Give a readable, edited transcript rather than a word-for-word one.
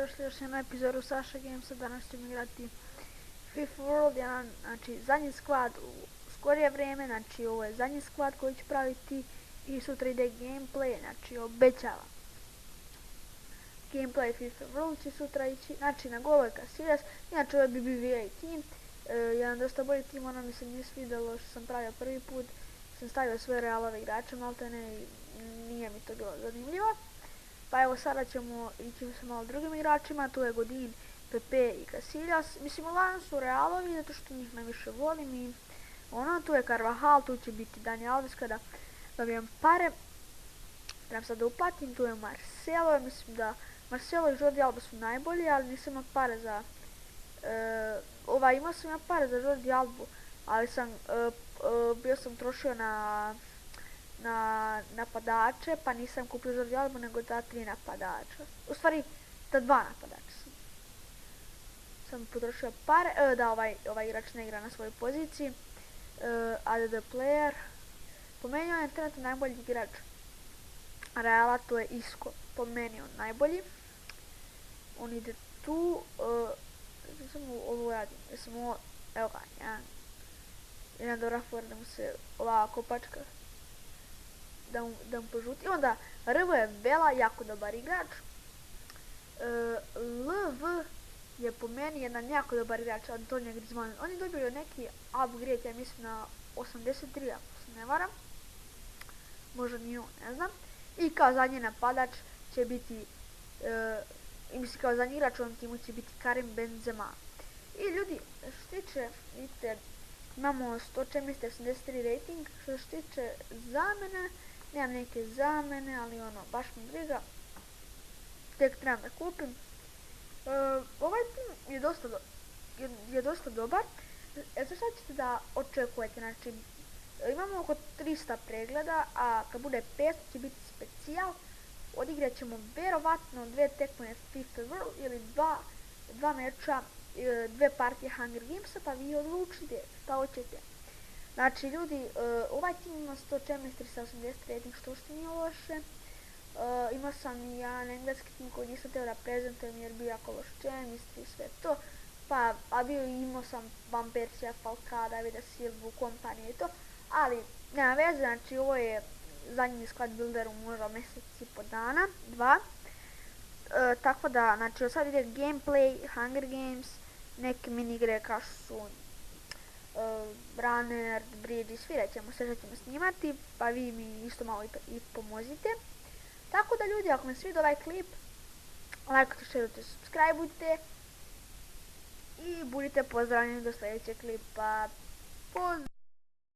dobrodošli još jednu epizodu Saša Gamesa. Danas ćemo igrati FIFA World, jedan, znači, zadnji squad u skorije vrijeme, znači ovo je zadnji squad koji ću praviti i sutra ide gameplay, znači obećavam. Gameplay FIFA World će sutra ići, znači na golo je Casillas, inače ovo je BBVA team, jedan dosta bolji tim, ono mi se nije svidjelo što sam pravio prvi put, sam stavio sve Realove igrače, maltene i nije mi to bilo zanimljivo. Pa evo sada ćemo ići sa malo drugim igračima, tu je Godin, Pepe i Casillas. Mislim, uglavnom su Realovi, zato što njih najviše volim i ono, tu je Carvajal, tu će biti Dani Alves kada dobijem pare. Trebam sad da uplatim, tu je Marcelo, mislim da Marcelo i Jordi Alba su najbolji, ali nisam imao pare za... imao sam ja pare za Jordi Albu, ali bio sam trošio na napadače, pa nisam kupio Jordi Albu, nego ta 3 napadača. U stvari, ta 2 napadača sam potrošio pare, da ovaj igrač ne igra na svojoj poziciji. ADD player. Po meni on je trenutno najbolji igrač Reala, to je Isco. Po meni on najbolji. On ide tu, samo ovo radim, evo ga, jedan dobra fora da mu se ova kopačka da mu požuti. Onda RV je Vela, jako dobar igrač. LV je po meni jedan jako dobar igrač, Antonio Griezmann. On je dobio neki upgrade, ja mislim na 83, ako se ne varam. Možda nije on, ne znam. I kao zadnji napadač će biti, mislim kao zadnji igrač u ovom timu će biti Karim Benzema. I ljudi, što se tiče, vidite, imamo 183 rating, što se tiče zamene, nemam neke zamene, ali ono, baš mi briga. Tek trebam da kupim. Ovaj tim je dosta dobar. Za šta ćete da očekujete? Znači, imamo oko 300 pregleda, a kad bude 500 će biti specijal. Odigrat ćemo verovatno 2 tekme FIFA World ili 2 meča, 2 partije Hunger Gamesa, pa vi odlučite šta hoćete. Znači ljudi, ovaj tim ima 180 rating, što nije loše. Imao sam i jedan engleski tim koji nisam teo da prezentujem jer bio jako loš chemistry i sve to. Pa imao sam Van Persija, Falcao, Davida Silvu, kompanije i to. Ali nema veze, znači ovo je zadnji squad builder u možda mjesec i po dana, 2. Tako da, znači sad ide gameplay, Hunger Games, neke mini igre kao su Runner, Bridge i sve ćemo snimati, pa vi mi isto malo i pomozite. Tako da ljudi, ako vam sviđa ovaj klip, lajkujte, šerujte, subscribeujte i budite pozdravljeni do sljedećeg klipa.